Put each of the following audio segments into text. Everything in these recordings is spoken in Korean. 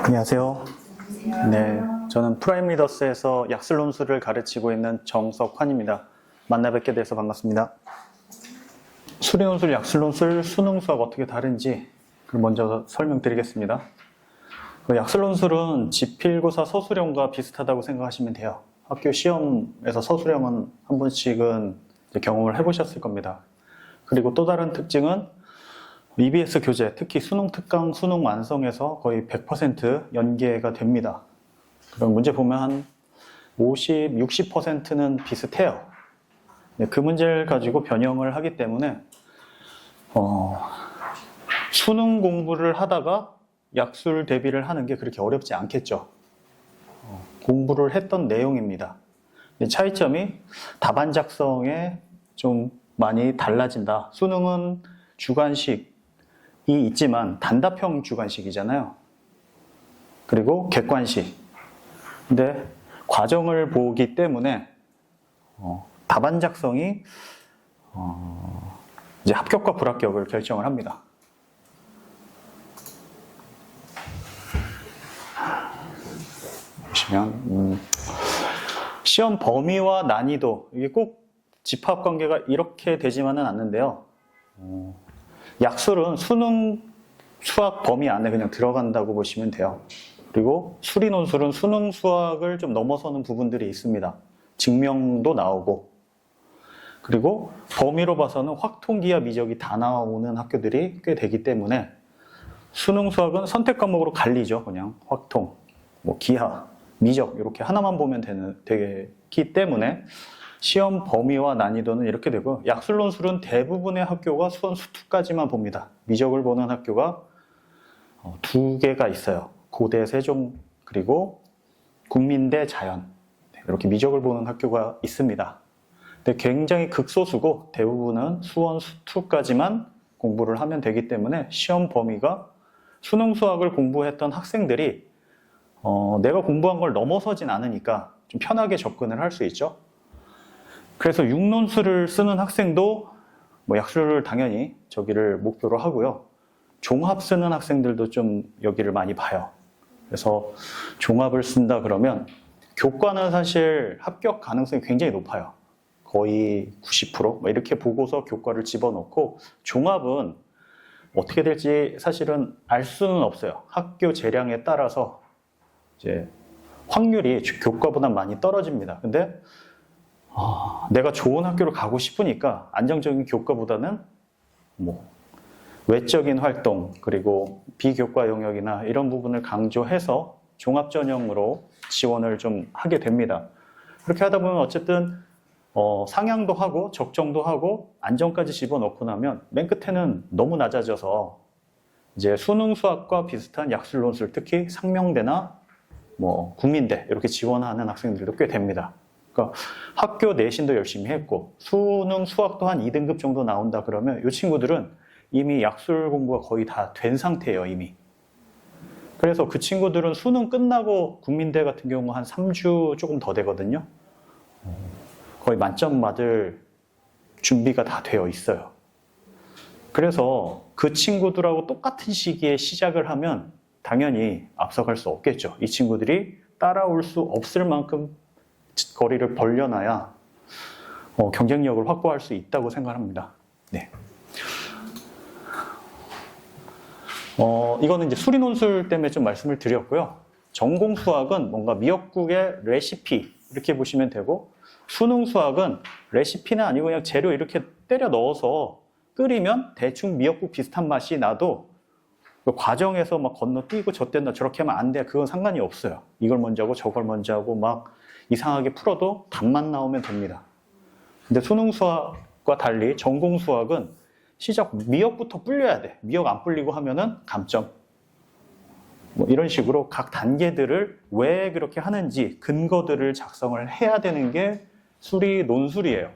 안녕하세요. 네, 저는 프라임 리더스에서 약술논술을 가르치고 있는 정석환입니다. 만나 뵙게 돼서 반갑습니다. 수리논술, 약술논술, 수능 수학 어떻게 다른지 먼저 설명드리겠습니다. 약술논술은 지필고사 서술형과 비슷하다고 생각하시면 돼요. 학교 시험에서 서술형은 한 번씩은 경험을 해보셨을 겁니다. 그리고 또 다른 특징은 EBS 교재, 특히 수능 특강, 수능 완성에서 거의 100% 연계가 됩니다. 그럼 문제 보면 한 50, 60%는 비슷해요. 그 문제를 가지고 변형을 하기 때문에 수능 공부를 하다가 약술 대비를 하는 게 그렇게 어렵지 않겠죠. 공부를 했던 내용입니다. 차이점이 답안 작성에 좀 많이 달라진다. 수능은 주관식이 있지만 단답형 주관식이잖아요. 그리고 객관식. 근데 과정을 보기 때문에 답안 작성이 이제 합격과 불합격을 결정을 합니다. 보시면 시험 범위와 난이도, 이게 꼭 집합 관계가 이렇게 되지만은 않는데요. 약술은 수능 수학 범위 안에 그냥 들어간다고 보시면 돼요. 그리고 수리논술은 수능 수학을 좀 넘어서는 부분들이 있습니다. 증명도 나오고, 그리고 범위로 봐서는 확통기하 미적이 다 나오는 학교들이 꽤 되기 때문에 수능 수학은 선택 과목으로 갈리죠. 그냥 확통, 기하, 미적 이렇게 하나만 보면 되기 때문에 시험 범위와 난이도는 이렇게 되고, 약술논술은 대부분의 학교가 수원 수투까지만 봅니다. 미적을 보는 학교가 두 개가 있어요. 고대 세종 그리고 국민대 자연, 이렇게 미적을 보는 학교가 있습니다. 근데 굉장히 극소수고 대부분은 수원 수투까지만 공부를 하면 되기 때문에 시험 범위가 수능 수학을 공부했던 학생들이 내가 공부한 걸 넘어서진 않으니까 좀 편하게 접근을 할 수 있죠. 그래서 육논술을 쓰는 학생도 약술을 당연히 저기를 목표로 하고요. 종합 쓰는 학생들도 좀 여기를 많이 봐요. 그래서 종합을 쓴다 그러면 교과는 사실 합격 가능성이 굉장히 높아요. 거의 90% 이렇게 보고서 교과를 집어넣고, 종합은 어떻게 될지 사실은 알 수는 없어요. 학교 재량에 따라서 이제 확률이 교과보다 많이 떨어집니다. 근데 내가 좋은 학교를 가고 싶으니까 안정적인 교과보다는 외적인 활동, 그리고 비교과 영역이나 이런 부분을 강조해서 종합 전형으로 지원을 좀 하게 됩니다. 그렇게 하다 보면 어쨌든 상향도 하고 적정도 하고 안정까지 집어넣고 나면 맨 끝에는 너무 낮아져서 이제 수능 수학과 비슷한 약술논술, 특히 상명대나 국민대 이렇게 지원하는 학생들도 꽤 됩니다. 그러니까 학교 내신도 열심히 했고 수능 수학도 한 2등급 정도 나온다 그러면 이 친구들은 이미 약술 공부가 거의 다 된 상태예요, 이미. 그래서 그 친구들은 수능 끝나고 국민대 같은 경우 한 3주 조금 더 되거든요. 거의 만점 받을 준비가 다 되어 있어요. 그래서 그 친구들하고 똑같은 시기에 시작을 하면 당연히 앞서갈 수 없겠죠. 이 친구들이 따라올 수 없을 만큼 거리를 벌려놔야 경쟁력을 확보할 수 있다고 생각합니다. 네. 이거는 이제 수리논술 때문에 좀 말씀을 드렸고요. 전공 수학은 뭔가 미역국의 레시피 이렇게 보시면 되고, 수능 수학은 레시피는 아니고 그냥 재료 이렇게 때려 넣어서 끓이면 대충 미역국 비슷한 맛이 나도 그 과정에서 막 건너뛰고 저때나 저렇게 하면 안 돼. 그건 상관이 없어요. 이걸 먼저 하고 저걸 먼저 하고 막 이상하게 풀어도 답만 나오면 됩니다. 근데 수능 수학과 달리 전공 수학은 시작 미역부터 불려야 돼. 미역 안 불리고 하면은 감점. 이런 식으로 각 단계들을 왜 그렇게 하는지 근거들을 작성을 해야 되는 게 수리 논술이에요.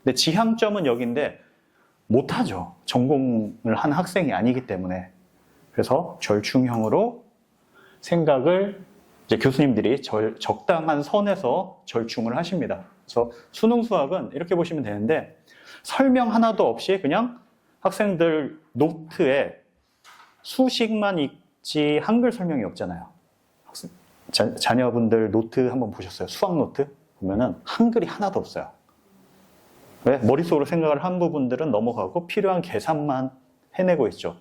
근데 지향점은 여기인데 못하죠. 전공을 한 학생이 아니기 때문에. 그래서 절충형으로 생각을 이제 교수님들이 적당한 선에서 절충을 하십니다. 그래서 수능 수학은 이렇게 보시면 되는데, 설명 하나도 없이 그냥 학생들 노트에 수식만 있지 한글 설명이 없잖아요. 자녀분들 노트 한번 보셨어요? 수학 노트? 보면은 한글이 하나도 없어요. 왜? 머릿속으로 생각을 한 부분들은 넘어가고 필요한 계산만 해내고 있죠.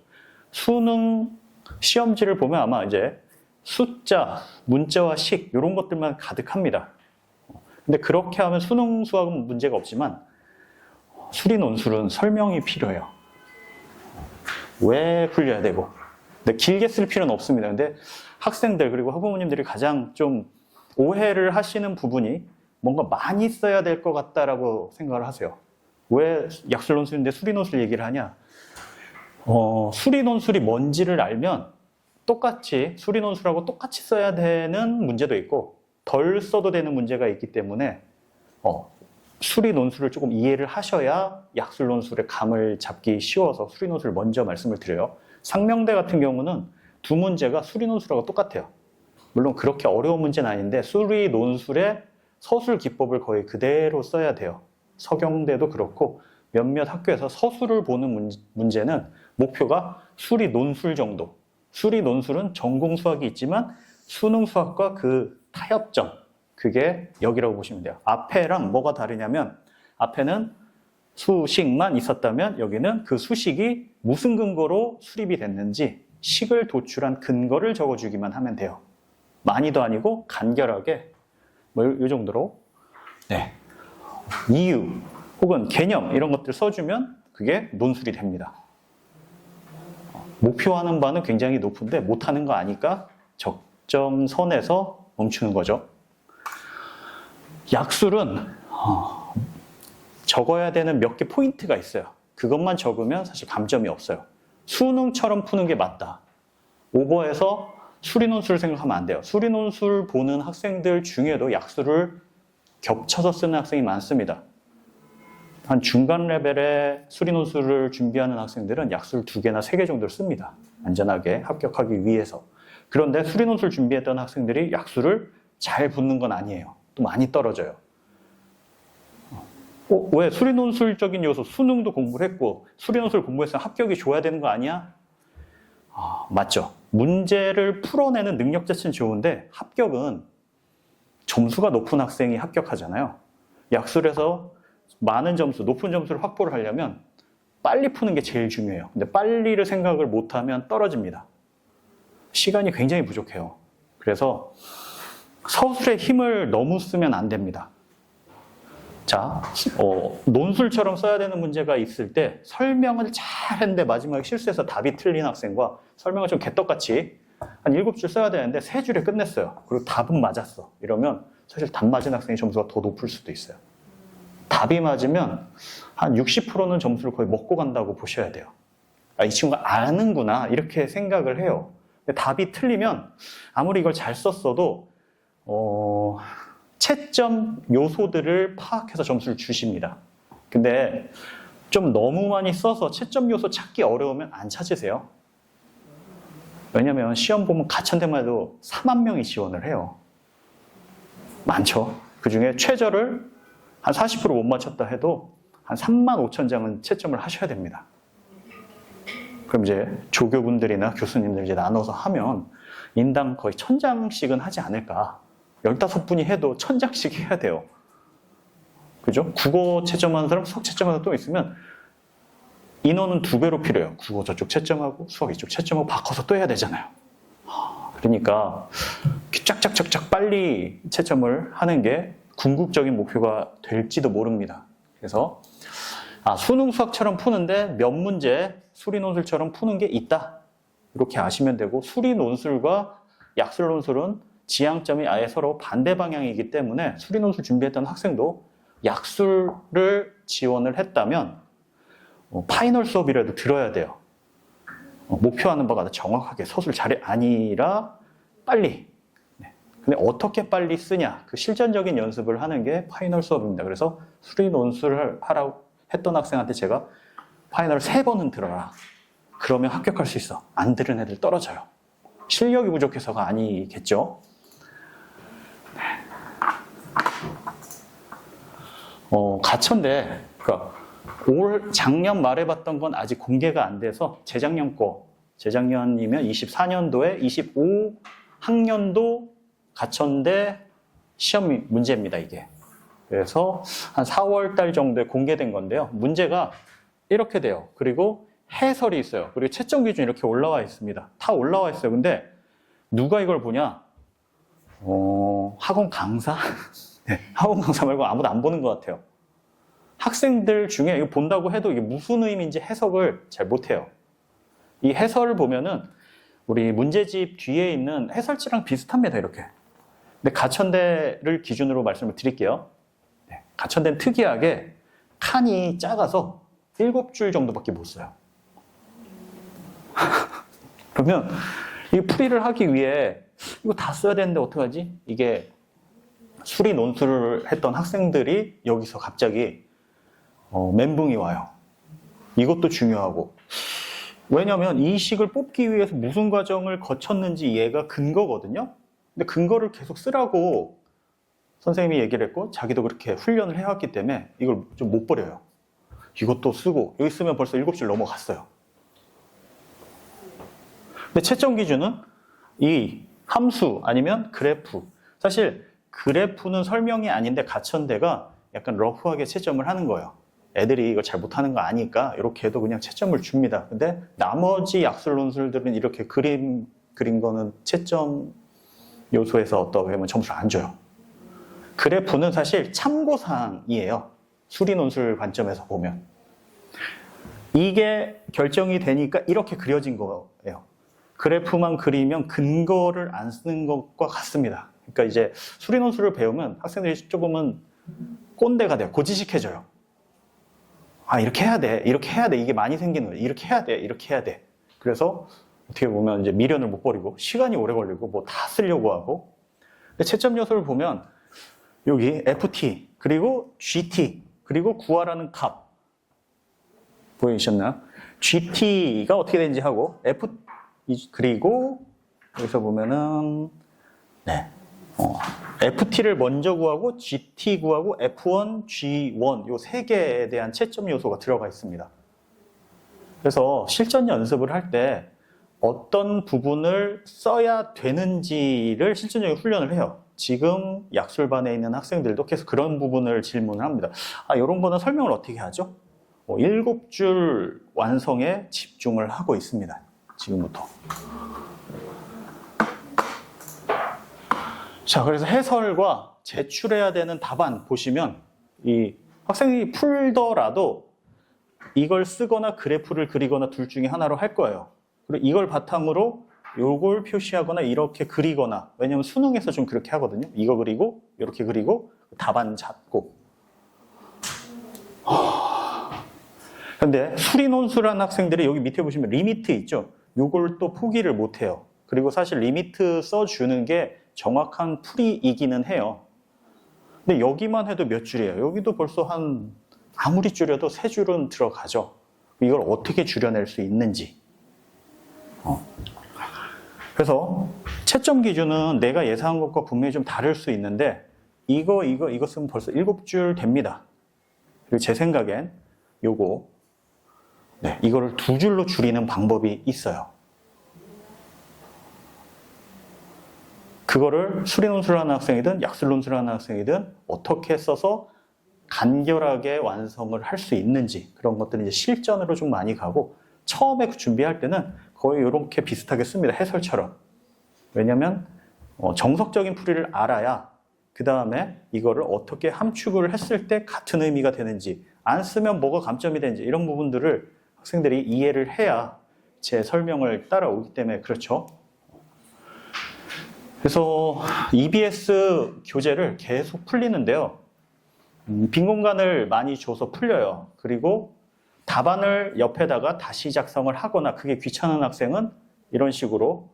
수능 시험지를 보면 아마 이제 숫자, 문자와 식 이런 것들만 가득합니다. 근데 그렇게 하면 수능 수학은 문제가 없지만 수리 논술은 설명이 필요해요. 왜 풀려야 되고. 근데 길게 쓸 필요는 없습니다. 근데 학생들 그리고 학부모님들이 가장 좀 오해를 하시는 부분이 뭔가 많이 써야 될 것 같다라고 생각을 하세요. 왜 약술 논술인데 수리 논술 얘기를 하냐? 수리 논술이 뭔지를 알면 똑같이 수리 논술하고 똑같이 써야 되는 문제도 있고 덜 써도 되는 문제가 있기 때문에 수리 논술을 조금 이해를 하셔야 약술 논술의 감을 잡기 쉬워서 수리 논술을 먼저 말씀을 드려요. 상명대 같은 경우는 두 문제가 수리 논술하고 똑같아요. 물론 그렇게 어려운 문제는 아닌데 수리 논술의 서술 기법을 거의 그대로 써야 돼요. 서경대도 그렇고 몇몇 학교에서 서술을 보는 문제는 목표가 수리 논술 정도. 수리 논술은 전공 수학이 있지만 수능 수학과 그 타협점, 그게 여기라고 보시면 돼요. 앞에랑 뭐가 다르냐면 앞에는 수식만 있었다면 여기는 그 수식이 무슨 근거로 수립이 됐는지 식을 도출한 근거를 적어주기만 하면 돼요. 많이도 아니고 간결하게 뭐 이 정도로 네. 이유 혹은 개념 이런 것들 써주면 그게 논술이 됩니다. 목표하는 바는 굉장히 높은데 못하는 거 아니까 적정선에서 멈추는 거죠. 약술은 적어야 되는 몇 개 포인트가 있어요. 그것만 적으면 사실 감점이 없어요. 수능처럼 푸는 게 맞다. 오버해서 수리논술 생각하면 안 돼요. 수리논술 보는 학생들 중에도 약술을 겹쳐서 쓰는 학생이 많습니다. 한 중간 레벨의 수리논술을 준비하는 학생들은 약술 2개나 3개 정도를 씁니다. 안전하게 합격하기 위해서. 그런데 수리논술 준비했던 학생들이 약술을 잘 붙는 건 아니에요. 또 많이 떨어져요. 왜? 수리논술적인 요소, 수능도 공부를 했고 수리논술 공부했으면 합격이 줘야 되는 거 아니야? 맞죠. 문제를 풀어내는 능력 자체는 좋은데 합격은 점수가 높은 학생이 합격하잖아요. 약술에서 많은 점수, 높은 점수를 확보를 하려면 빨리 푸는 게 제일 중요해요. 근데 빨리를 생각을 못하면 떨어집니다. 시간이 굉장히 부족해요. 그래서 서술의 힘을 너무 쓰면 안 됩니다. 자, 논술처럼 써야 되는 문제가 있을 때 설명을 잘 했는데 마지막에 실수해서 답이 틀린 학생과 설명을 좀 개떡같이 한 7줄 써야 되는데 3줄에 끝냈어요. 그리고 답은 맞았어. 이러면 사실 답 맞은 학생의 점수가 더 높을 수도 있어요. 답이 맞으면 한 60%는 점수를 거의 먹고 간다고 보셔야 돼요. 이 친구가 아는구나 이렇게 생각을 해요. 근데 답이 틀리면 아무리 이걸 잘 썼어도 채점 요소들을 파악해서 점수를 주십니다. 근데 좀 너무 많이 써서 채점 요소 찾기 어려우면 안 찾으세요. 왜냐면 시험 보면 가천대만 해도 4만 명이 지원을 해요. 많죠. 그중에 최저를 한 40% 못 맞췄다 해도 한 3만 5천 장은 채점을 하셔야 됩니다. 그럼 이제 조교분들이나 교수님들 이제 나눠서 하면 인당 거의 1000장씩은 하지 않을까. 15분이 해도 1000장씩 해야 돼요. 그죠? 국어 채점하는 사람, 수학 채점하는 사람 또 있으면 인원은 2배로 필요해요. 국어 저쪽 채점하고 수학 이쪽 채점하고 바꿔서 또 해야 되잖아요. 그러니까 쫙쫙쫙쫙 빨리 채점을 하는 게 궁극적인 목표가 될지도 모릅니다. 그래서 수능 수학처럼 푸는데 몇 문제 수리논술처럼 푸는 게 있다. 이렇게 아시면 되고 수리논술과 약술논술은 지향점이 아예 서로 반대 방향이기 때문에 수리논술 준비했던 학생도 약술을 지원을 했다면 파이널 수업이라도 들어야 돼요. 목표하는 바가 정확하게 서술 잘해 아니라 빨리. 근데 어떻게 빨리 쓰냐 그 실전적인 연습을 하는 게 파이널 수업입니다. 그래서 수리논술을 하라고 했던 학생한테 제가 파이널 3번은 들어라. 그러면 합격할 수 있어. 안 들은 애들 떨어져요. 실력이 부족해서가 아니겠죠. 가천대, 그러니까 작년 말에 봤던 건 아직 공개가 안 돼서 재작년이면 24년도에 25 학년도 가천대 시험 문제입니다, 이게. 그래서 한 4월 달 정도에 공개된 건데요. 문제가 이렇게 돼요. 그리고 해설이 있어요. 그리고 채점 기준이 이렇게 올라와 있습니다. 다 올라와 있어요. 근데 누가 이걸 보냐? 학원 강사? 네, 학원 강사 말고 아무도 안 보는 것 같아요. 학생들 중에 이거 본다고 해도 이게 무슨 의미인지 해석을 잘 못해요. 이 해설을 보면은 우리 문제집 뒤에 있는 해설지랑 비슷합니다, 이렇게. 근데 가천대를 기준으로 말씀을 드릴게요. 네, 가천대는 특이하게 칸이 작아서 7줄 정도밖에 못 써요. 그러면 이 풀이를 하기 위해 이거 다 써야 되는데 어떡하지? 이게 수리 논술을 했던 학생들이 여기서 갑자기 멘붕이 와요. 이것도 중요하고. 왜냐하면 이 식을 뽑기 위해서 무슨 과정을 거쳤는지 얘가 근거거든요. 근데 근거를 계속 쓰라고 선생님이 얘기를 했고 자기도 그렇게 훈련을 해왔기 때문에 이걸 좀 못 버려요. 이것도 쓰고 여기 쓰면 벌써 7줄 넘어갔어요. 근데 채점 기준은 이 함수 아니면 그래프. 사실 그래프는 설명이 아닌데 가천대가 약간 러프하게 채점을 하는 거예요. 애들이 이거 잘 못하는 거 아니까 이렇게 해도 그냥 채점을 줍니다. 근데 나머지 약술 논술들은 이렇게 그린 거는 채점 요소에서 어떻게 보면 점수를 안 줘요. 그래프는 사실 참고사항이에요. 수리 논술 관점에서 보면. 이게 결정이 되니까 이렇게 그려진 거예요. 그래프만 그리면 근거를 안 쓰는 것과 같습니다. 그러니까 이제 수리 논술을 배우면 학생들이 조금은 꼰대가 돼요. 고지식해져요. 아, 이렇게 해야 돼. 이렇게 해야 돼. 이게 많이 생기는 거예요. 이렇게 해야 돼. 이렇게 해야 돼. 그래서 어떻게 보면 이제 미련을 못 버리고 시간이 오래 걸리고 뭐 다 쓰려고 하고. 근데 채점 요소를 보면 여기 FT 그리고 GT 그리고 구하라는 값 보이셨나요? GT가 어떻게 되는지 하고 그리고 여기서 보면은 네. FT를 먼저 구하고 GT 구하고 F1, G1 요 세 개에 대한 채점 요소가 들어가 있습니다. 그래서 실전 연습을 할 때 어떤 부분을 써야 되는지를 실전적인 훈련을 해요. 지금 약술반에 있는 학생들도 계속 그런 부분을 질문을 합니다. 아, 이런 거는 설명을 어떻게 하죠? 7줄 완성에 집중을 하고 있습니다. 지금부터. 자, 그래서 해설과 제출해야 되는 답안 보시면 이 학생이 풀더라도 이걸 쓰거나 그래프를 그리거나 둘 중에 하나로 할 거예요. 그리고 이걸 바탕으로 요걸 표시하거나 이렇게 그리거나, 왜냐면 수능에서 좀 그렇게 하거든요. 이거 그리고 이렇게 그리고 답안 잡고. 근데 수리 논술한 학생들이 여기 밑에 보시면 리미트 있죠. 요걸 또 포기를 못 해요. 그리고 사실 리미트 써주는 게 정확한 풀이이기는 해요. 근데 여기만 해도 몇 줄이에요? 여기도 벌써 아무리 줄여도 3줄은 들어가죠. 이걸 어떻게 줄여낼 수 있는지. 그래서 채점 기준은 내가 예상한 것과 분명히 좀 다를 수 있는데 이거 쓰면 벌써 7줄 됩니다. 그리고 제 생각엔 이거를 2줄로 줄이는 방법이 있어요. 그거를 수리 논술하는 학생이든 약술 논술하는 학생이든 어떻게 써서 간결하게 완성을 할 수 있는지 그런 것들은 이제 실전으로 좀 많이 가고 처음에 준비할 때는 거의 이렇게 비슷하게 씁니다. 해설처럼. 왜냐하면 정석적인 풀이를 알아야 그 다음에 이거를 어떻게 함축을 했을 때 같은 의미가 되는지 안 쓰면 뭐가 감점이 되는지 이런 부분들을 학생들이 이해를 해야 제 설명을 따라오기 때문에 그렇죠. 그래서 EBS 교재를 계속 풀리는데요. 빈 공간을 많이 줘서 풀려요. 그리고 답안을 옆에다가 다시 작성을 하거나 그게 귀찮은 학생은 이런 식으로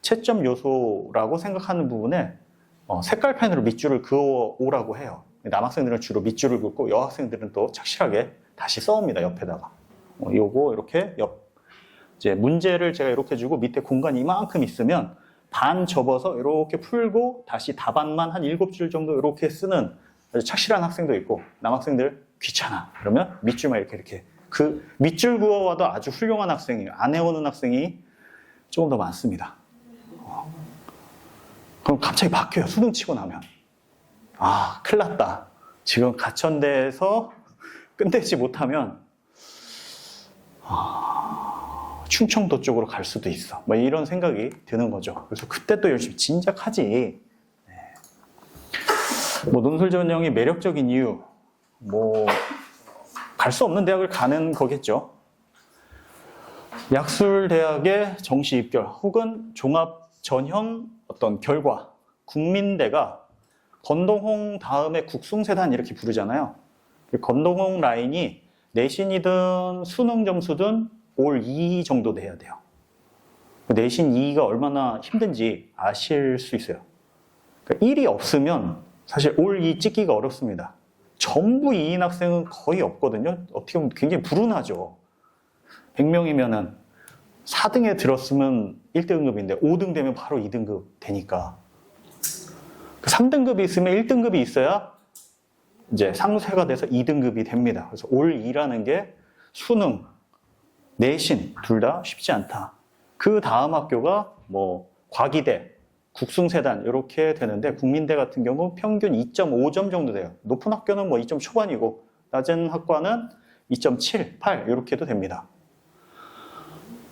채점 요소라고 생각하는 부분에 색깔펜으로 밑줄을 그어오라고 해요. 남학생들은 주로 밑줄을 긋고 여학생들은 또 착실하게 다시 써옵니다. 옆에다가. 요거 이렇게 이제 문제를 제가 이렇게 주고 밑에 공간이 이만큼 있으면 반 접어서 이렇게 풀고 다시 답안만 한 7줄 정도 이렇게 쓰는 아주 착실한 학생도 있고 남학생들 귀찮아. 그러면 밑줄만 이렇게 그 밑줄 그어와도 아주 훌륭한 학생이 안 해오는 학생이 조금 더 많습니다. 그럼 갑자기 바뀌어요. 수능 치고 나면. 아, 큰일 났다. 지금 가천대에서 끝내지 못하면 충청도 쪽으로 갈 수도 있어. 뭐 이런 생각이 드는 거죠. 그래서 그때 또 열심히 진작하지. 뭐 논술 전형이 매력적인 이유, 뭐 갈 수 없는 대학을 가는 거겠죠. 약술대학의 정시 입결 혹은 종합 전형 어떤 결과, 국민대가 건동홍 다음에 국숭세단 이렇게 부르잖아요. 건동홍 라인이 내신이든 수능 점수든 올 2 정도 돼야 돼요. 내신 2가 얼마나 힘든지 아실 수 있어요. 그러니까 1이 없으면 사실 올 2 찍기가 어렵습니다. 전부 2인 학생은 거의 없거든요. 어떻게 보면 굉장히 불운하죠. 100명이면은 4등에 들었으면 1등급인데 5등 되면 바로 2등급 되니까 3등급이 있으면 1등급이 있어야 이제 상쇄가 돼서 2등급이 됩니다. 그래서 올 2라는 게 수능, 내신 둘 다 쉽지 않다. 그 다음 학교가 뭐 과기대, 국숭세단 이렇게 되는데 국민대 같은 경우 평균 2.5점 정도 돼요. 높은 학교는 뭐 2점 초반이고 낮은 학과는 2.7, 8 이렇게도 됩니다.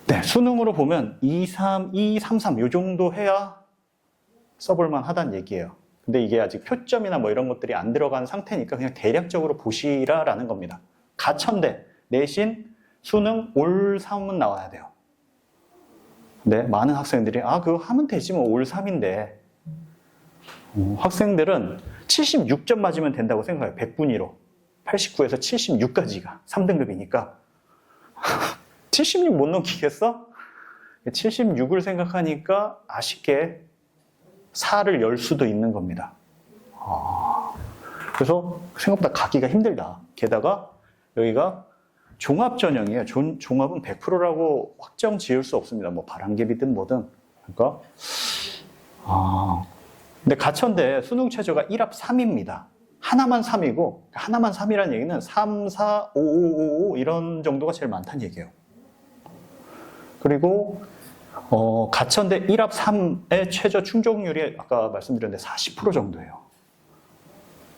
네, 수능으로 보면 2, 3, 2, 3, 3 이 정도 해야 써볼만 하다는 얘기예요. 근데 이게 아직 표점이나 뭐 이런 것들이 안 들어간 상태니까 그냥 대략적으로 보시라라는 겁니다. 가천대, 내신, 수능, 올 3은 나와야 돼요. 네, 많은 학생들이 그거 하면 되지 뭐 올 3인데 학생들은 76점 맞으면 된다고 생각해요. 100분위로 89에서 76까지가 3등급이니까 76 못 넘기겠어? 76을 생각하니까 아쉽게 4를 열 수도 있는 겁니다. 그래서 생각보다 가기가 힘들다. 게다가 여기가 종합전형이에요. 종합은 100%라고 확정 지을 수 없습니다. 뭐 바람개비든 뭐든. 그러니까 근데 가천대 수능 최저가 1합 3입니다. 하나만 3이고 하나만 3이라는 얘기는 3, 4, 5, 5, 5 이런 정도가 제일 많다는 얘기예요. 그리고 가천대 1합 3의 최저 충족률이 아까 말씀드렸는데 40% 정도예요.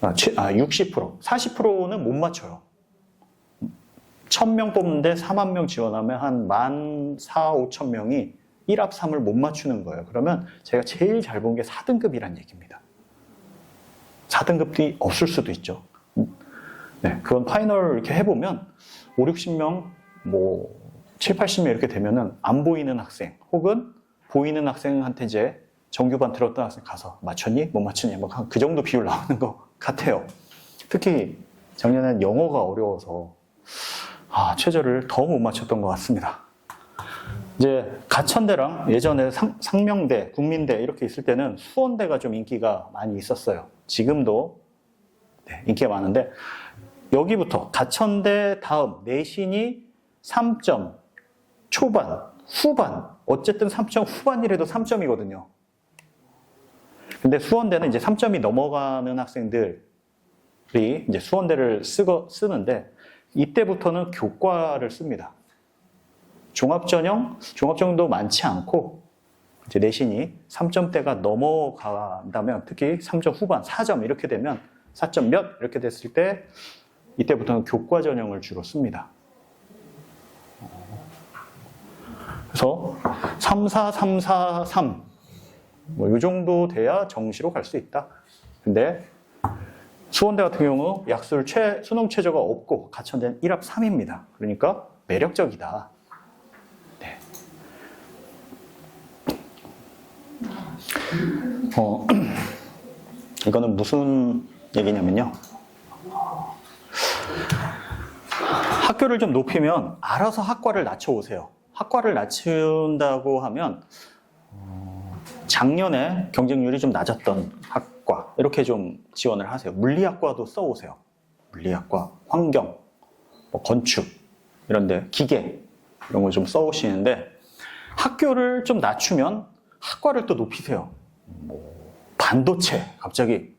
60%. 40%는 못 맞춰요. 1000명 뽑는데 4만 명 지원하면 한 14,000, 5,000명이 1합 3을 못 맞추는 거예요. 그러면 제가 제일 잘 본 게 4등급이란 얘기입니다. 4등급이 없을 수도 있죠. 네, 그건 파이널 이렇게 해보면 5, 60명, 뭐 7, 80명 이렇게 되면은 안 보이는 학생 혹은 보이는 학생한테 이제 정규반 들었던 학생 가서 맞췄니? 못 맞췄니? 뭐 그 정도 비율 나오는 것 같아요. 특히 작년엔 영어가 어려워서 최저를 더 못 맞췄던 것 같습니다. 이제 가천대랑 예전에 상명대, 국민대 이렇게 있을 때는 수원대가 좀 인기가 많이 있었어요. 지금도 인기가 많은데 여기부터 가천대 다음 내신이 3점 초반, 후반 어쨌든 3점 후반이라도 3점이거든요. 근데 수원대는 이제 3점이 넘어가는 학생들이 이제 수원대를 쓰는데 이때부터는 교과를 씁니다. 종합전형도 많지 않고 이제 내신이 3점대가 넘어간다면 특히 3점 후반, 4점 이렇게 되면 4점 몇 이렇게 됐을 때 이때부터는 교과 전형을 주로 씁니다. 그래서 3, 4, 3, 4, 3 뭐 이 정도 돼야 정시로 갈 수 있다. 근데 수원대 같은 경우 약술 수능 최저가 없고 가천대는 1합 3입니다. 그러니까 매력적이다. 네. 이거는 무슨 얘기냐면요. 학교를 좀 높이면 알아서 학과를 낮춰오세요. 학과를 낮춘다고 하면 작년에 경쟁률이 좀 낮았던 학과 이렇게 좀 지원을 하세요. 물리학과도 써오세요. 물리학과, 환경, 뭐 건축 이런 데 기계 이런 걸 좀 써오시는데 학교를 좀 낮추면 학과를 또 높이세요. 뭐 반도체 갑자기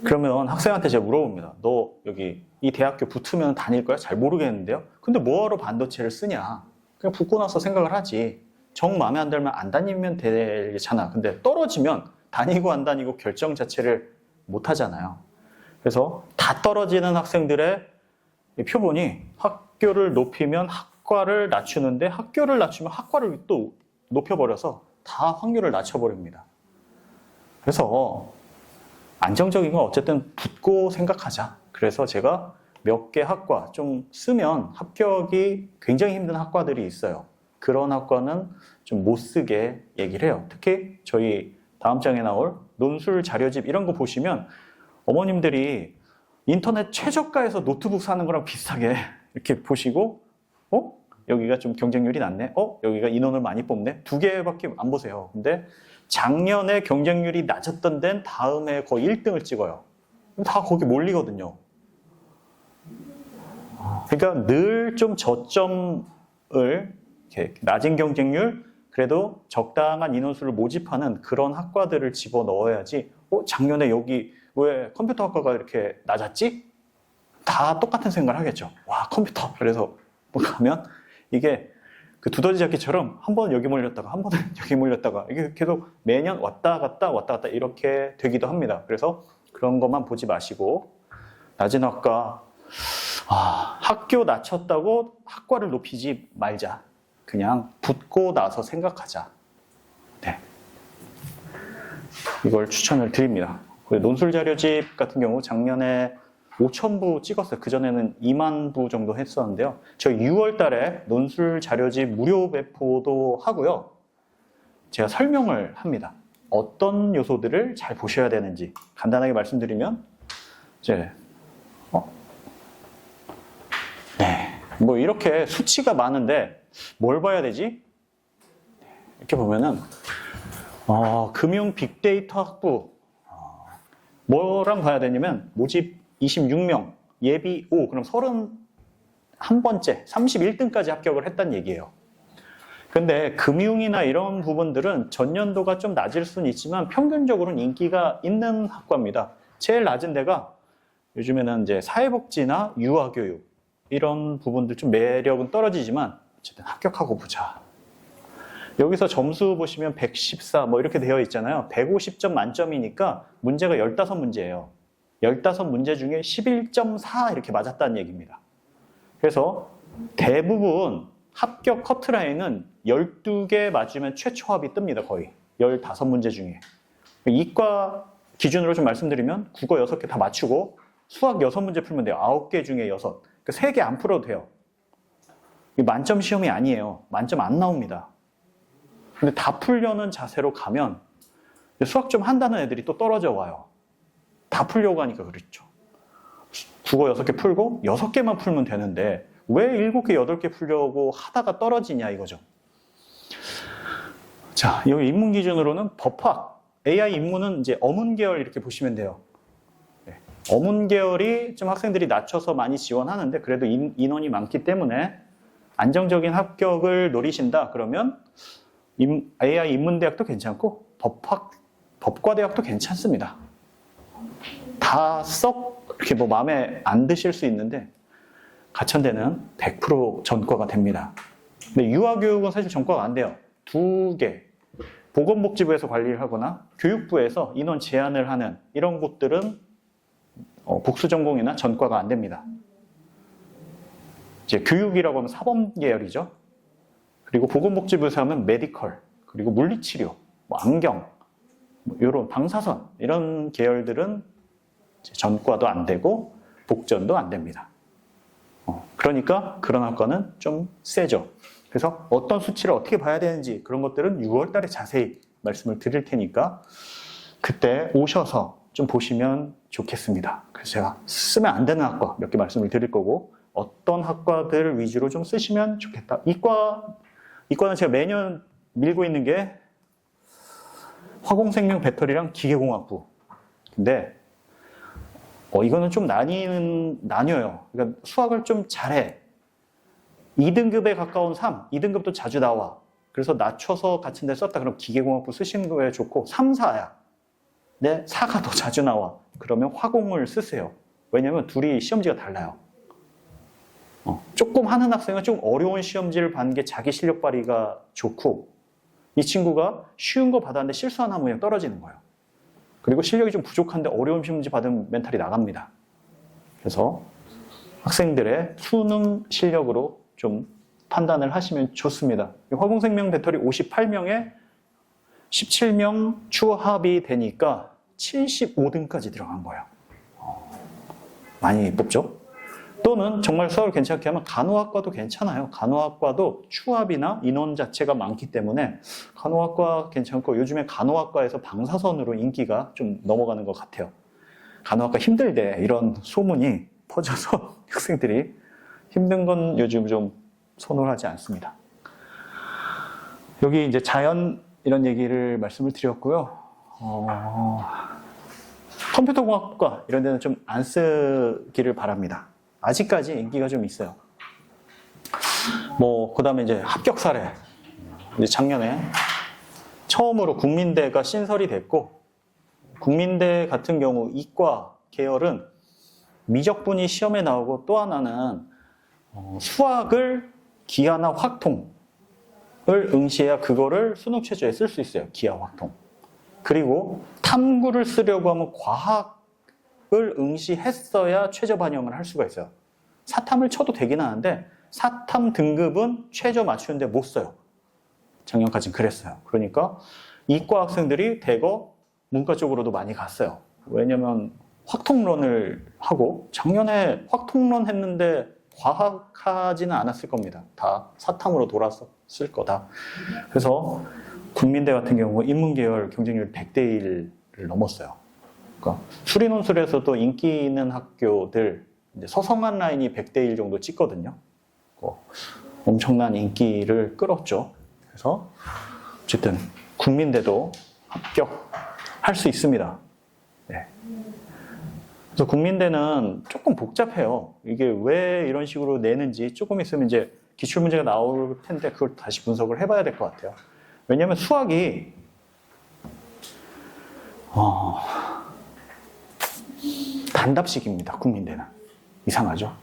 그러면 학생한테 제가 물어봅니다. 너 여기 이 대학교 붙으면 다닐 거야? 잘 모르겠는데요. 근데 뭐하러 반도체를 쓰냐? 그냥 붙고 나서 생각을 하지. 정 마음에 안 들면 안 다니면 되잖아. 근데 떨어지면 다니고 안 다니고 결정 자체를 못 하잖아요. 그래서 다 떨어지는 학생들의 표본이 학교를 높이면 학과를 낮추는데 학교를 낮추면 학과를 또 높여버려서 다 확률을 낮춰버립니다. 그래서 안정적인 건 어쨌든 붙고 생각하자. 그래서 제가 몇 개 학과 좀 쓰면 합격이 굉장히 힘든 학과들이 있어요. 그런 학과는 좀 못 쓰게 얘기를 해요. 특히 저희 다음 장에 나올 논술 자료집 이런 거 보시면 어머님들이 인터넷 최저가에서 노트북 사는 거랑 비슷하게 이렇게 보시고 여기가 좀 경쟁률이 낮네? 여기가 인원을 많이 뽑네? 2개밖에 안 보세요. 근데 작년에 경쟁률이 낮았던 데는 다음에 거의 1등을 찍어요. 다 거기 몰리거든요. 그러니까 늘 좀 저점을 이렇게 낮은 경쟁률, 그래도 적당한 인원수를 모집하는 그런 학과들을 집어넣어야지 작년에 여기 왜 컴퓨터 학과가 이렇게 낮았지? 다 똑같은 생각을 하겠죠. 와, 컴퓨터. 그래서 뭐 가면 이게 그 두더지 잡기처럼 한 번 여기 몰렸다가 한 번은 여기 몰렸다가 이게 계속 매년 왔다 갔다 이렇게 되기도 합니다. 그래서 그런 것만 보지 마시고 낮은 학과 학교 낮췄다고 학과를 높이지 말자. 그냥 붙고 나서 생각하자. 네. 이걸 추천을 드립니다. 논술 자료집 같은 경우 작년에 5,000부 찍었어요. 그전에는 2만 부 정도 했었는데요. 저희 6월 달에 논술 자료집 무료 배포도 하고요. 제가 설명을 합니다. 어떤 요소들을 잘 보셔야 되는지 간단하게 말씀드리면 이제 뭐 이렇게 수치가 많은데 뭘 봐야 되지? 이렇게 보면은 금융 빅데이터 학부 뭐랑 봐야 되냐면 모집 26명, 예비 5, 그럼 31번째, 31등까지 합격을 했다는 얘기예요. 근데 금융이나 이런 부분들은 전년도가 좀 낮을 수는 있지만 평균적으로는 인기가 있는 학과입니다. 제일 낮은 데가 요즘에는 이제 사회복지나 유아교육 이런 부분들 좀 매력은 떨어지지만 어쨌든 합격하고 보자. 여기서 점수 보시면 114 뭐 이렇게 되어 있잖아요. 150점 만점이니까 문제가 15문제예요. 15문제 중에 11.4 이렇게 맞았다는 얘기입니다. 그래서 대부분 합격 커트라인은 12개 맞으면 최초합이 뜹니다. 거의 15문제 중에. 이과 기준으로 좀 말씀드리면 국어 6개 다 맞추고 수학 6문제 풀면 돼요. 9개 중에 6. 3개 안 풀어도 돼요. 만점 시험이 아니에요. 만점 안 나옵니다. 근데 다 풀려는 자세로 가면 수학 좀 한다는 애들이 또 떨어져 와요. 다 풀려고 하니까 그렇죠. 국어 6개 풀고 6개만 풀면 되는데 왜 7개, 8개 풀려고 하다가 떨어지냐 이거죠. 자, 여기 인문 기준으로는 법학, AI 인문은 이제 어문 계열 이렇게 보시면 돼요. 어문 계열이 좀 학생들이 낮춰서 많이 지원하는데 그래도 인원이 많기 때문에 안정적인 합격을 노리신다 그러면 AI 인문대학도 괜찮고 법과대학도 괜찮습니다. 다 썩 이렇게 뭐 마음에 안 드실 수 있는데 가천대는 100% 전과가 됩니다. 근데 유아교육은 사실 전과가 안 돼요. 2개. 보건복지부에서 관리를 하거나 교육부에서 인원 제한을 하는 이런 곳들은 복수 전공이나 전과가 안 됩니다. 이제 교육이라고 하면 사범 계열이죠. 그리고 보건복지부에서 하면 메디컬, 그리고 물리치료, 뭐 안경, 뭐 이런 방사선 이런 계열들은 전과도 안 되고 복전도 안 됩니다. 그러니까 그런 학과는 좀 세죠. 그래서 어떤 수치를 어떻게 봐야 되는지 그런 것들은 6월 달에 자세히 말씀을 드릴 테니까 그때 오셔서 좀 보시면 좋겠습니다. 그래서 제가 쓰면 안 되는 학과 몇 개 말씀을 드릴 거고 어떤 학과들 위주로 좀 쓰시면 좋겠다. 이과는 제가 매년 밀고 있는 게 화공생명 배터리랑 기계공학부. 근데 이거는 좀 나뉘어요. 그러니까 수학을 좀 잘해. 2등급에 가까운 3, 2등급도 자주 나와. 그래서 낮춰서 같은 데 썼다. 그럼 기계공학부 쓰시는 거에 좋고 3, 4야. 네, 4가 더 자주 나와. 그러면 화공을 쓰세요. 왜냐면 둘이 시험지가 달라요. 조금 하는 학생은 좀 어려운 시험지를 받는 게 자기 실력 발휘가 좋고 이 친구가 쉬운 거 받았는데 실수 하나 하면 그냥 떨어지는 거예요. 그리고 실력이 좀 부족한데 어려운 문제 받으면 멘탈이 나갑니다. 그래서 학생들의 수능 실력으로 좀 판단을 하시면 좋습니다. 화공생명 배터리 58명에 17명 추합이 되니까 75등까지 들어간 거예요. 많이 뽑죠? 또는 정말 수학을 괜찮게 하면 간호학과도 괜찮아요. 간호학과도 추합이나 인원 자체가 많기 때문에 간호학과 괜찮고, 요즘에 간호학과에서 방사선으로 인기가 좀 넘어가는 것 같아요. 간호학과 힘들대 이런 소문이 퍼져서 학생들이 힘든 건 요즘 좀 선호하지 않습니다. 여기 이제 자연 이런 얘기를 말씀을 드렸고요. 컴퓨터공학과 이런 데는 좀 안 쓰기를 바랍니다. 아직까지 인기가 좀 있어요. 그 다음에 이제 합격 사례. 이제 작년에 처음으로 국민대가 신설이 됐고, 국민대 같은 경우 이과 계열은 미적분이 시험에 나오고, 또 하나는 수학을 기하나 확통을 응시해야 그거를 수능 최저에 쓸 수 있어요. 기하, 확통. 그리고 탐구를 쓰려고 하면 과학을 응시했어야 최저 반영을 할 수가 있어요. 사탐을 쳐도 되긴 하는데 사탐 등급은 최저 맞추는데 못 써요. 작년까지는 그랬어요. 그러니까 이과 학생들이 대거 문과 쪽으로도 많이 갔어요. 왜냐면 확통론을 하고, 작년에 확통론 했는데 과학하지는 않았을 겁니다. 다 사탐으로 돌았을 거다. 그래서 국민대 같은 경우 인문계열 경쟁률 100대 1을 넘었어요. 그러니까 수리논술에서도 인기 있는 학교들, 이제 서성한 라인이 100대 1 정도 찍거든요. 엄청난 인기를 끌었죠. 그래서 어쨌든 국민대도 합격할 수 있습니다. 네. 그래서 국민대는 조금 복잡해요. 이게 왜 이런 식으로 내는지 조금 있으면 이제 기출문제가 나올 텐데 그걸 다시 분석을 해봐야 될 것 같아요. 왜냐하면 수학이 단답식입니다. 국민대는. 이상하죠?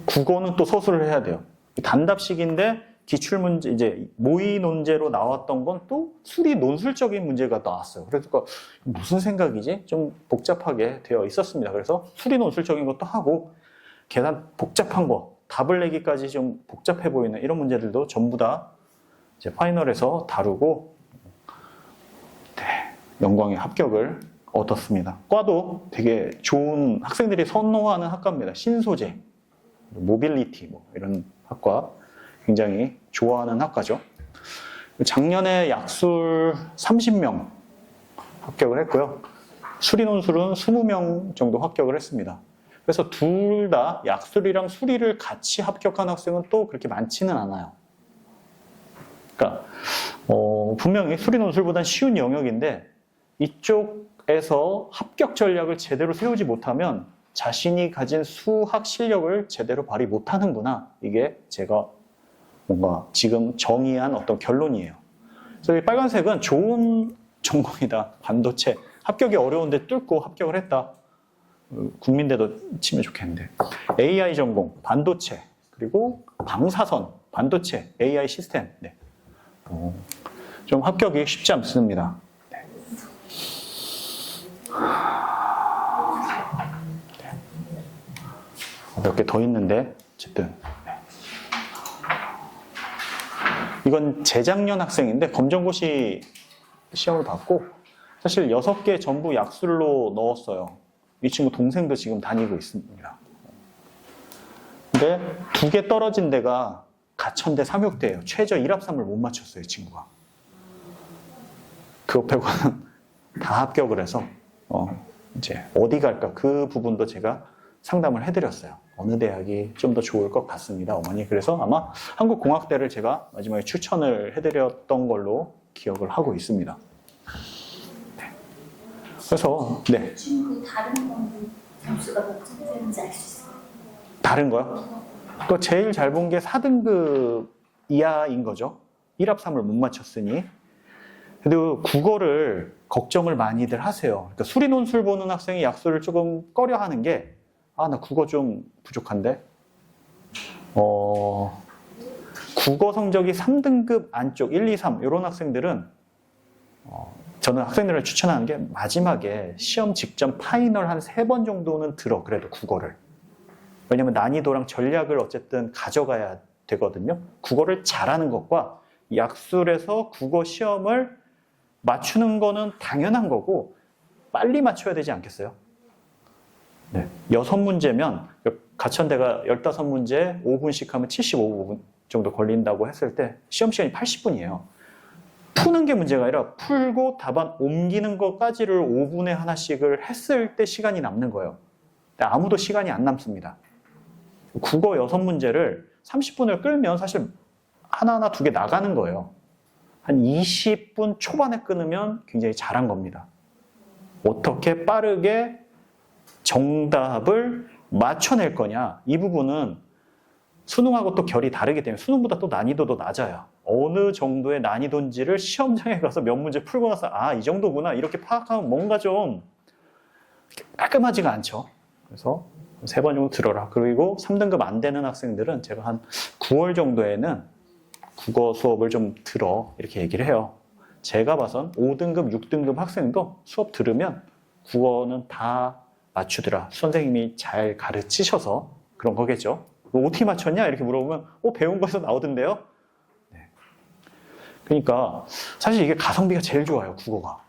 국어는 또 서술을 해야 돼요. 단답식인데 기출문제, 이제 모의 논제로 나왔던 건 또 수리 논술적인 문제가 나왔어요. 그래서 무슨 생각이지? 좀 복잡하게 되어 있었습니다. 그래서 수리 논술적인 것도 하고, 계산 복잡한 거, 답을 내기까지 좀 복잡해 보이는 이런 문제들도 전부 다 이제 파이널에서 다루고, 네, 영광의 합격을 얻었습니다. 과도 되게 좋은, 학생들이 선호하는 학과입니다. 신소재, 모빌리티 이런 학과 굉장히 좋아하는 학과죠. 작년에 약술 30명 합격을 했고요. 수리논술은 20명 정도 합격을 했습니다. 그래서 둘 다 약술이랑 수리를 같이 합격한 학생은 또 그렇게 많지는 않아요. 그러니까 분명히 수리논술보다는 쉬운 영역인데 이쪽에서 합격 전략을 제대로 세우지 못하면 자신이 가진 수학 실력을 제대로 발휘 못하는구나. 이게 제가 뭔가 지금 정의한 어떤 결론이에요. 그래서 이 빨간색은 좋은 전공이다. 반도체. 합격이 어려운데 뚫고 합격을 했다. 국민대도 치면 좋겠는데. AI 전공, 반도체, 그리고 방사선, 반도체, AI 시스템. 네. 좀 합격이 쉽지 않습니다. 네. 몇 개 더 있는데 어쨌든 이건 재작년 학생인데 검정고시 시험을 봤고, 사실 6개 전부 약술로 넣었어요. 이 친구 동생도 지금 다니고 있습니다. 근데 2개 떨어진 데가 가천대 삼육대예요. 최저 1합3을 못 맞췄어요, 이 친구가. 그거 빼고는 다 합격을 해서 이제 어디 갈까, 그 부분도 제가 상담을 해드렸어요. 어느 대학이 좀 더 좋을 것 같습니다, 어머니. 그래서 아마 한국공학대를 제가 마지막에 추천을 해드렸던 걸로 기억을 하고 있습니다. 네. 그래서 네. 친구 다른 건 점수가 몇 점인지 알 수 있어요? 다른 거요? 또 제일 잘 본 게 4등급 이하인 거죠. 1합3을 못 맞췄으니. 그래도 국어를 걱정을 많이들 하세요. 그러니까 수리논술 보는 학생이 약술을 조금 꺼려 하는 게, 나 국어 좀 부족한데? 국어 성적이 3등급 안쪽, 1, 2, 3 이런 학생들은 저는 학생들을 추천하는 게 마지막에 시험 직전 파이널 한 3번 정도는 들어, 그래도 국어를. 왜냐면 난이도랑 전략을 어쨌든 가져가야 되거든요. 국어를 잘하는 것과 약술에서 국어 시험을 맞추는 거는 당연한 거고 빨리 맞춰야 되지 않겠어요? 네. 6문제면 가천대가 15문제 5분씩 하면 75분 정도 걸린다고 했을 때 시험 시간이 80분이에요. 푸는 게 문제가 아니라 풀고 답안 옮기는 것까지를 5분에 하나씩을 했을 때 시간이 남는 거예요. 근데 아무도 시간이 안 남습니다. 국어 6문제를 30분을 끌면 사실 하나하나 2개 나가는 거예요. 한 20분 초반에 끊으면 굉장히 잘한 겁니다. 어떻게 빠르게 정답을 맞춰낼 거냐. 이 부분은 수능하고 또 결이 다르기 때문에 수능보다 또 난이도도 낮아요. 어느 정도의 난이도인지를 시험장에 가서 몇 문제 풀고 나서 아, 이 정도구나 이렇게 파악하면 뭔가 좀 깔끔하지가 않죠. 그래서 3번 정도 들어라. 그리고 3등급 안 되는 학생들은 제가 한 9월 정도에는 국어 수업을 좀 들어 이렇게 얘기를 해요. 제가 봐선 5등급, 6등급 학생도 수업 들으면 국어는 다 맞추더라. 선생님이 잘 가르치셔서 그런 거겠죠. 어떻게 맞췄냐? 이렇게 물어보면 배운 거에서 나오던데요? 네. 그러니까 사실 이게 가성비가 제일 좋아요. 국어가.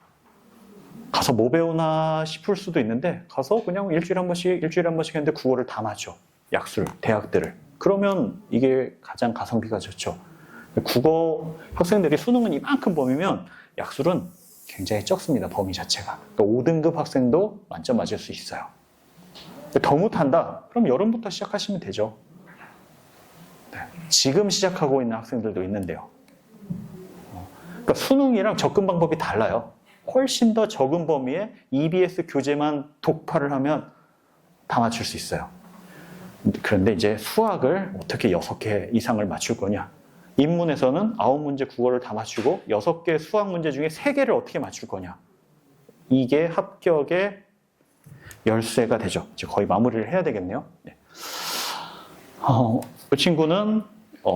가서 뭐 배우나 싶을 수도 있는데 가서 그냥 일주일에 한 번씩 했는데 국어를 다 맞춰. 약술, 대학들을. 그러면 이게 가장 가성비가 좋죠. 국어 학생들이 수능은 이만큼 범위면 약술은 굉장히 적습니다. 범위 자체가. 그러니까 5등급 학생도 만점 맞을 수 있어요. 더 못한다? 그럼 여름부터 시작하시면 되죠. 네. 지금 시작하고 있는 학생들도 있는데요. 그러니까 수능이랑 접근 방법이 달라요. 훨씬 더 적은 범위에 EBS 교재만 독파를 하면 다 맞출 수 있어요. 그런데 이제 수학을 어떻게 6개 이상을 맞출 거냐. 인문에서는 9문제 국어를 다 맞추고 6개 수학 문제 중에 3개를 어떻게 맞출 거냐. 이게 합격의 열쇠가 되죠. 이제 거의 마무리를 해야 되겠네요. 네. 그 친구는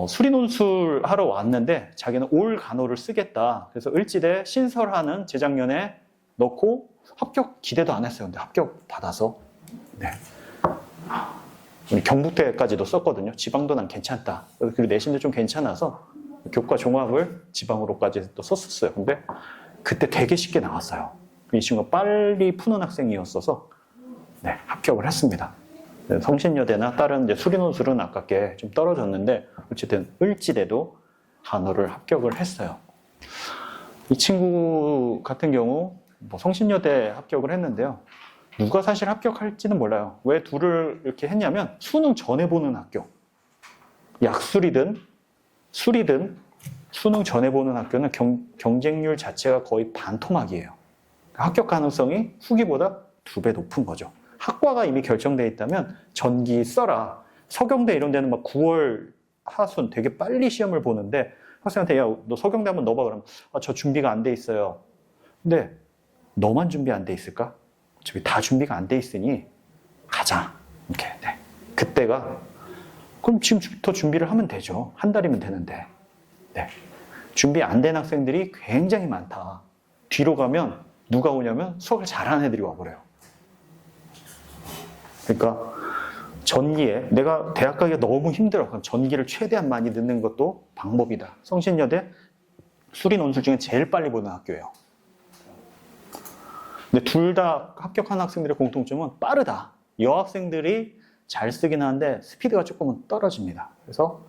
수리논술 하러 왔는데 자기는 올 간호를 쓰겠다. 그래서 을지대 신설하는 재작년에 넣고 합격 기대도 안 했어요. 근데 합격 받아서 네. 경북대까지도 썼거든요. 지방도 난 괜찮다. 그리고 내신도 좀 괜찮아서 교과 종합을 지방으로까지 또 썼었어요. 근데 그때 되게 쉽게 나왔어요. 이 친구가 빨리 푸는 학생이었어서 네, 합격을 했습니다. 성신여대나 다른 이제 수리논술은 아깝게 좀 떨어졌는데 어쨌든 을지대도 간호를 합격을 했어요. 이 친구 같은 경우 성신여대 합격을 했는데요. 누가 사실 합격할지는 몰라요. 왜 둘을 이렇게 했냐면 수능 전에 보는 학교. 약술이든 술이든 수능 전에 보는 학교는 경쟁률 자체가 거의 반토막이에요. 합격 가능성이 후기보다 2배 높은 거죠. 학과가 이미 결정돼 있다면 전기 써라. 서경대 이런 데는 막 9월 하순 되게 빨리 시험을 보는데 학생한테 야, 너 서경대 한번 넣어봐. 그러면 저 준비가 안 돼 있어요. 근데 너만 준비 안 돼 있을까? 어차피 다 준비가 안 돼 있으니 가자. 이렇게. 네. 그때가 그럼 지금부터 준비를 하면 되죠. 한 달이면 되는데. 네. 준비 안 된 학생들이 굉장히 많다. 뒤로 가면 누가 오냐면 수학을 잘하는 애들이 와버려요. 그러니까 전기에 내가 대학 가기가 너무 힘들어. 그럼 전기를 최대한 많이 넣는 것도 방법이다. 성신여대 수리논술 중에 제일 빨리 보는 학교예요. 근데 둘 다 합격한 학생들의 공통점은 빠르다. 여학생들이 잘 쓰긴 하는데 스피드가 조금은 떨어집니다. 그래서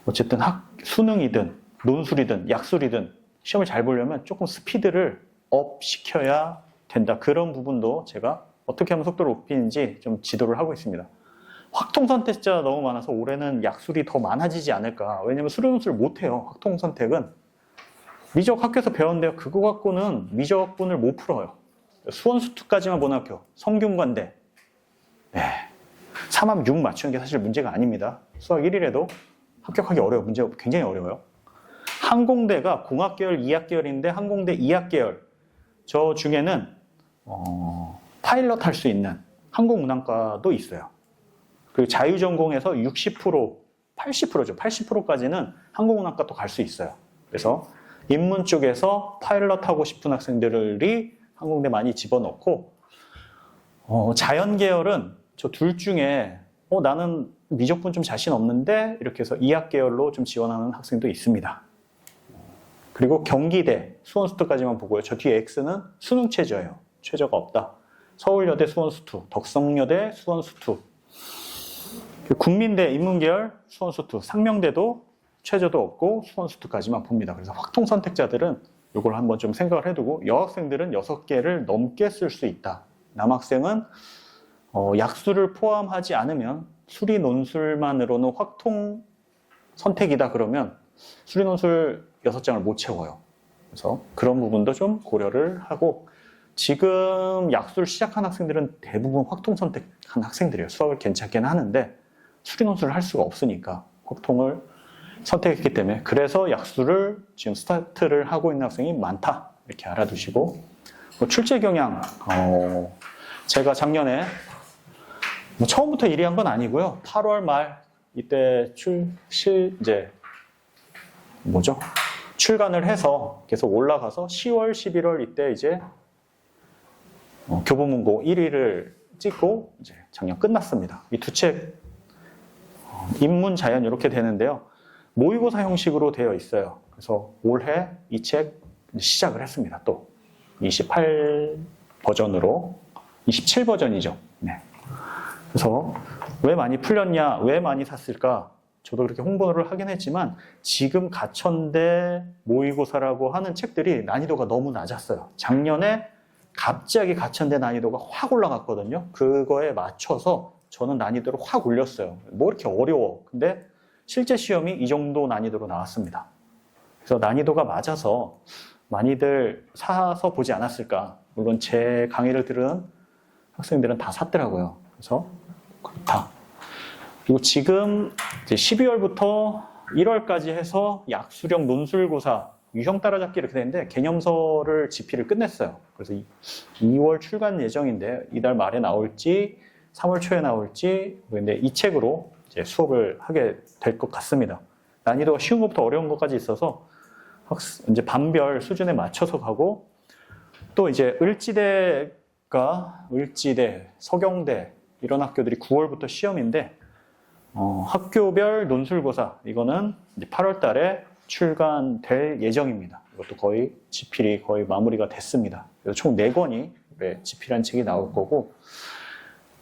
어쨌든 수능이든 논술이든 약술이든 시험을 잘 보려면 조금 스피드를 업 시켜야 된다. 그런 부분도 제가 어떻게 하면 속도를 높이는지 좀 지도를 하고 있습니다. 확통선택자 너무 많아서 올해는 약술이 더 많아지지 않을까. 왜냐면 수료논술 못해요. 확통선택은. 미적 학교에서 배웠는데요. 그거 갖고는 미적분을 못 풀어요. 수원수투까지만 보는 학교. 성균관대. 네. 3합 6 맞추는 게 사실 문제가 아닙니다. 수학 1일에도 합격하기 어려워요. 문제가 굉장히 어려워요. 항공대가 공학계열 2학계열인데 항공대 2학계열. 저 중에는 파일럿 할 수 있는 항공운항과도 있어요. 그리고 자유전공에서 60%, 80%죠. 80%까지는 항공운항과 또 갈 수 있어요. 그래서 인문 쪽에서 파일럿 하고 싶은 학생들이 항공대 많이 집어넣고, 자연 계열은 저 둘 중에 나는 미적분 좀 자신 없는데 이렇게 해서 이학 계열로 좀 지원하는 학생도 있습니다. 그리고 경기대 수원수투까지만 보고요. 저 뒤에 X는 수능 최저예요. 최저가 없다. 서울여대 수원수투, 덕성여대 수원수투, 국민대 인문계열 수원수투, 상명대도 최저도 없고 수원수투까지만 봅니다. 그래서 확통 선택자들은 이걸 한번 좀 생각을 해두고, 여학생들은 6개를 넘게 쓸 수 있다. 남학생은 약수를 포함하지 않으면 수리 논술만으로는 확통 선택이다 그러면 수리 논술 6장을 못 채워요. 그래서 그런 부분도 좀 고려를 하고, 지금 약수를 시작한 학생들은 대부분 확통 선택한 학생들이에요. 수학을 괜찮게는 하는데 수리 논술을 할 수가 없으니까 확통을 선택했기 때문에, 그래서 약수를 지금 스타트를 하고 있는 학생이 많다. 이렇게 알아두시고, 출제 경향, 제가 작년에 처음부터 1위 한 건 아니고요. 8월 말 이때 출간을 해서 계속 올라가서 10월, 11월 이때 이제 교보문고 1위를 찍고 이제 작년 끝났습니다. 이 두 책 인문, 자연 이렇게 되는데요. 모의고사 형식으로 되어 있어요. 그래서 올해 이 책 시작을 했습니다. 또 28 버전으로, 27 버전이죠. 네. 그래서 왜 많이 풀렸냐, 왜 많이 샀을까? 저도 그렇게 홍보를 하긴 했지만 지금 가천대 모의고사라고 하는 책들이 난이도가 너무 낮았어요. 작년에 갑자기 가천대 난이도가 확 올라갔거든요. 그거에 맞춰서 저는 난이도를 확 올렸어요. 뭐 이렇게 어려워. 근데 실제 시험이 이 정도 난이도로 나왔습니다. 그래서 난이도가 맞아서 많이들 사서 보지 않았을까. 물론 제 강의를 들은 학생들은 다 샀더라고요. 그래서 그렇다. 그리고 지금 이제 12월부터 1월까지 해서 약수령 논술고사 유형 따라잡기 이렇게 되는데 개념서를 집필을 끝냈어요. 그래서 2월 출간 예정인데 이달 말에 나올지 3월 초에 나올지, 근데 이 책으로 이제 수업을 하게 될 것 같습니다. 난이도가 쉬운 것부터 어려운 것까지 있어서 이제 반별 수준에 맞춰서 가고, 또 이제 을지대, 서경대 이런 학교들이 9월부터 시험인데 학교별 논술고사 이거는 이제 8월 달에 출간될 예정입니다. 이것도 거의 집필이 거의 마무리가 됐습니다. 그래서 총 4권이 집필한 책이 나올 거고,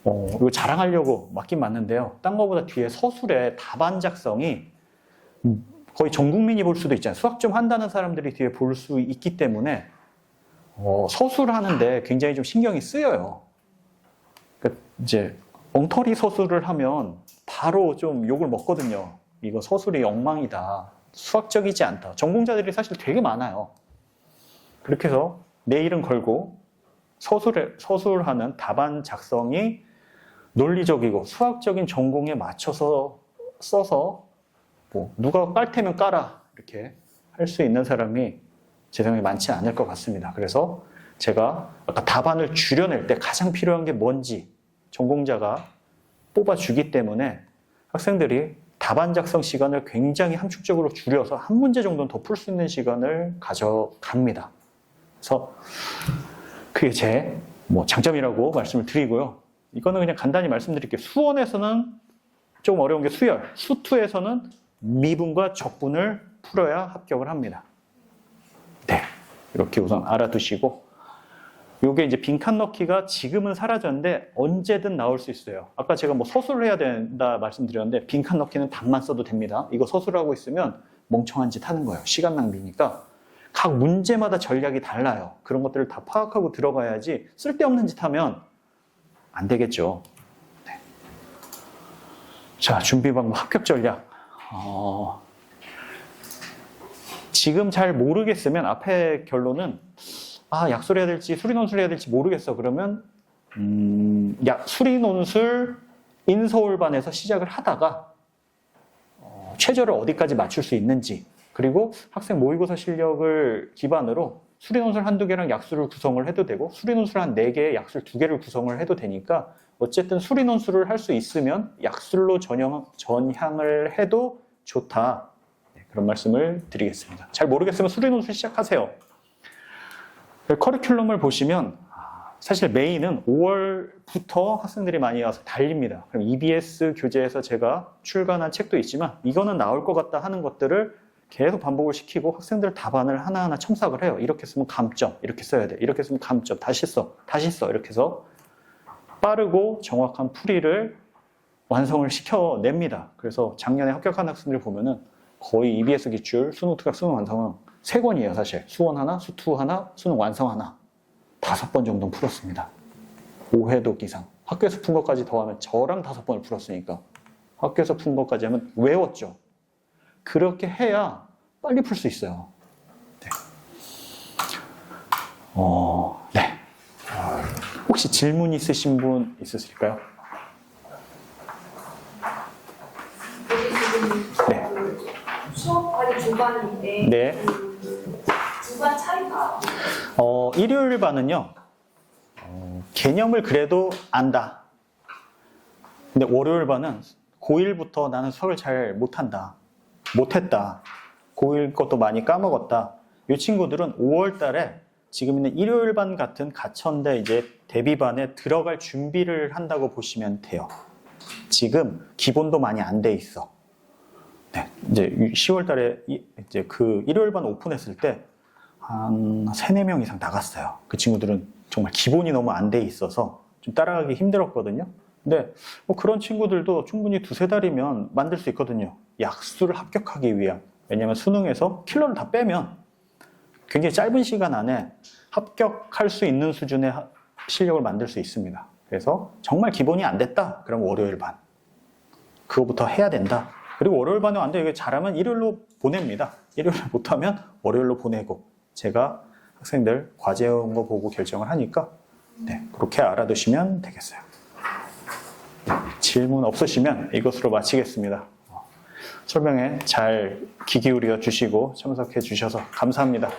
이거 자랑하려고 맞긴 맞는데요. 딴 거보다 뒤에 서술의 답안 작성이 거의 전 국민이 볼 수도 있잖아요. 수학 좀 한다는 사람들이 뒤에 볼 수 있기 때문에 서술하는데 굉장히 좀 신경이 쓰여요. 그러니까 이제 엉터리 서술을 하면 바로 좀 욕을 먹거든요. 이거 서술이 엉망이다. 수학적이지 않다. 전공자들이 사실 되게 많아요. 그렇게 해서 내 이름 걸고 서술하는 답안 작성이 논리적이고 수학적인 전공에 맞춰서 써서 뭐 누가 깔 테면 까라 이렇게 할 수 있는 사람이 제 생각에 많지 않을 것 같습니다. 그래서 제가 아까 답안을 줄여낼 때 가장 필요한 게 뭔지 전공자가 뽑아주기 때문에 학생들이 답안 작성 시간을 굉장히 함축적으로 줄여서 한 문제 정도는 더 풀 수 있는 시간을 가져갑니다. 그래서 그게 제 장점이라고 말씀을 드리고요. 이거는 그냥 간단히 말씀드릴게요. 수원에서는 좀 어려운 게 수열, 수투에서는 미분과 적분을 풀어야 합격을 합니다. 네, 이렇게 우선 알아두시고, 이게 이제 빈칸 넣기가 지금은 사라졌는데 언제든 나올 수 있어요. 아까 제가 서술을 해야 된다 말씀드렸는데 빈칸 넣기는 답만 써도 됩니다. 이거 서술하고 있으면 멍청한 짓 하는 거예요. 시간 낭비니까. 각 문제마다 전략이 달라요. 그런 것들을 다 파악하고 들어가야지 쓸데없는 짓 하면 안 되겠죠. 네. 자, 준비 방법 합격 전략. 지금 잘 모르겠으면 앞에 결론은 약술 해야 될지 수리논술 해야 될지 모르겠어. 그러면 수리논술 인서울반에서 시작을 하다가 최저를 어디까지 맞출 수 있는지, 그리고 학생 모의고사 실력을 기반으로 수리논술 한두 개랑 약술을 구성을 해도 되고 수리논술 한 4개에 약술 2개를 구성을 해도 되니까 어쨌든 수리논술을 할 수 있으면 약술로 전향을 해도 좋다. 네, 그런 말씀을 드리겠습니다. 잘 모르겠으면 수리논술 시작하세요. 커리큘럼을 보시면 사실 메인은 5월부터 학생들이 많이 와서 달립니다. 그럼 EBS 교재에서 제가 출간한 책도 있지만 이거는 나올 것 같다 하는 것들을 계속 반복을 시키고 학생들 답안을 하나하나 첨삭을 해요. 이렇게 쓰면 감점, 이렇게 써야 돼. 이렇게 쓰면 감점, 다시 써, 이렇게 해서 빠르고 정확한 풀이를 완성을 시켜냅니다. 그래서 작년에 합격한 학생들 보면은 거의 EBS 기출, 수능 특강, 수능 완성은 3권이에요, 사실. 수원 하나, 수투 하나, 수능 완성 하나. 5번 정도 풀었습니다. 5회독 이상. 학교에서 푼 것까지 더하면 저랑 5번을 풀었으니까 학교에서 푼 것까지 하면 외웠죠. 그렇게 해야 빨리 풀 수 있어요. 네. 네. 혹시 질문 있으신 분 있으실까요? 네. 수업하기 중반인데 네. 중반 차이가 일요일 반은요, 개념을 그래도 안다. 근데 월요일 반은 고1부터 나는 수학을 잘 못한다. 못했다. 고1 것도 많이 까먹었다. 이 친구들은 5월 달에 지금 있는 일요일 반 같은 가천대 이제 대비반에 들어갈 준비를 한다고 보시면 돼요. 지금 기본도 많이 안 돼 있어. 네, 이제 10월 달에 이제 그 일요일 반 오픈했을 때 한 3, 4명 이상 나갔어요. 그 친구들은 정말 기본이 너무 안 돼 있어서 좀 따라가기 힘들었거든요. 근데 뭐 그런 친구들도 충분히 2-3달이면 만들 수 있거든요. 약수를 합격하기 위한. 왜냐하면 수능에서 킬러를 다 빼면 굉장히 짧은 시간 안에 합격할 수 있는 수준의 실력을 만들 수 있습니다. 그래서 정말 기본이 안 됐다. 그럼 월요일 반. 그거부터 해야 된다. 그리고 월요일 반에 안 돼. 이게 잘하면 일요일로 보냅니다. 일요일 못하면 월요일로 보내고 제가 학생들 과제 온 거 보고 결정을 하니까 네, 그렇게 알아두시면 되겠어요. 네, 질문 없으시면 이것으로 마치겠습니다. 설명에 잘 귀 기울여 주시고 참석해 주셔서 감사합니다.